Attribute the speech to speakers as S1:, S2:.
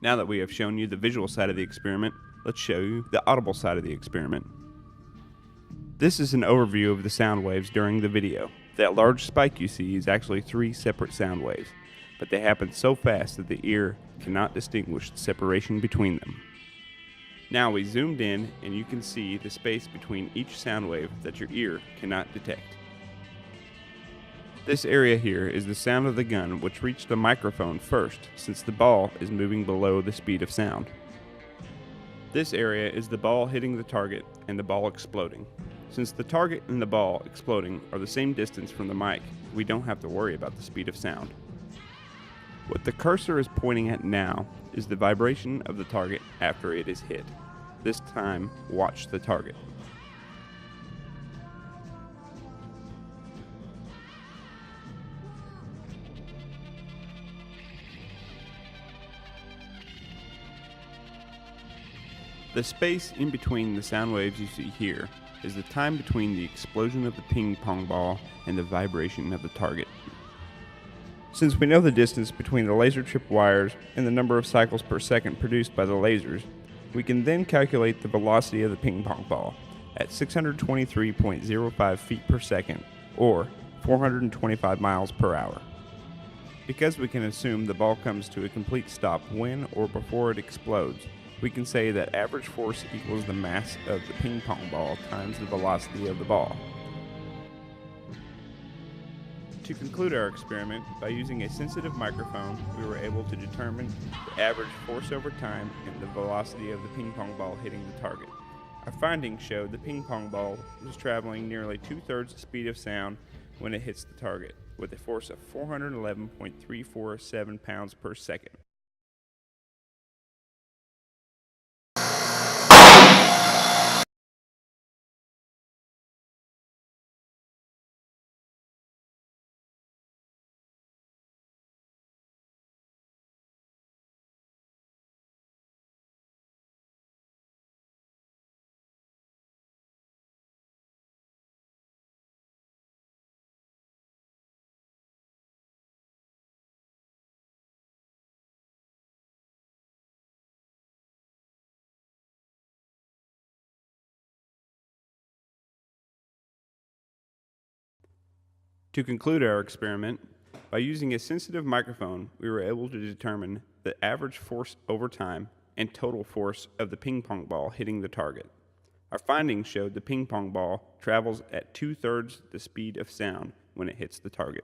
S1: Now that we have shown you the visual side of the experiment, let's show you the audible side of the experiment. This is an overview of the sound waves during the video. That large spike you see is actually 3 separate sound waves, but they happen so fast that the ear cannot distinguish the separation between them. Now we zoomed in and you can see the space between each sound wave that your ear cannot detect. This area here is the sound of the gun which reached the microphone first, since the ball is moving below the speed of sound. This area is the ball hitting the target and the ball exploding. Since the target and the ball exploding are the same distance from the mic, we don't have to worry about the speed of sound. What the cursor is pointing at now is the vibration of the target after it is hit. This time, watch the target. The space in between the sound waves you see here is the time between the explosion of the ping pong ball and the vibration of the target. Since we know the distance between the laser trip wires and the number of cycles per second produced by the lasers, we can then calculate the velocity of the ping pong ball at 623.05 feet per second, or 425 miles per hour. Because we can assume the ball comes to a complete stop when or before it explodes, we can say that average force equals the mass of the ping pong ball times the velocity of the ball. To conclude our experiment, by using a sensitive microphone, we were able to determine the average force over time and the velocity of the ping pong ball hitting the target. Our findings showed the ping pong ball was traveling nearly 2/3 the speed of sound when it hits the target, with a force of 411.347 pounds per second. To conclude our experiment, by using a sensitive microphone, we were able to determine the average force over time and total force of the ping pong ball hitting the target. Our findings showed the ping pong ball travels at 2/3 the speed of sound when it hits the target.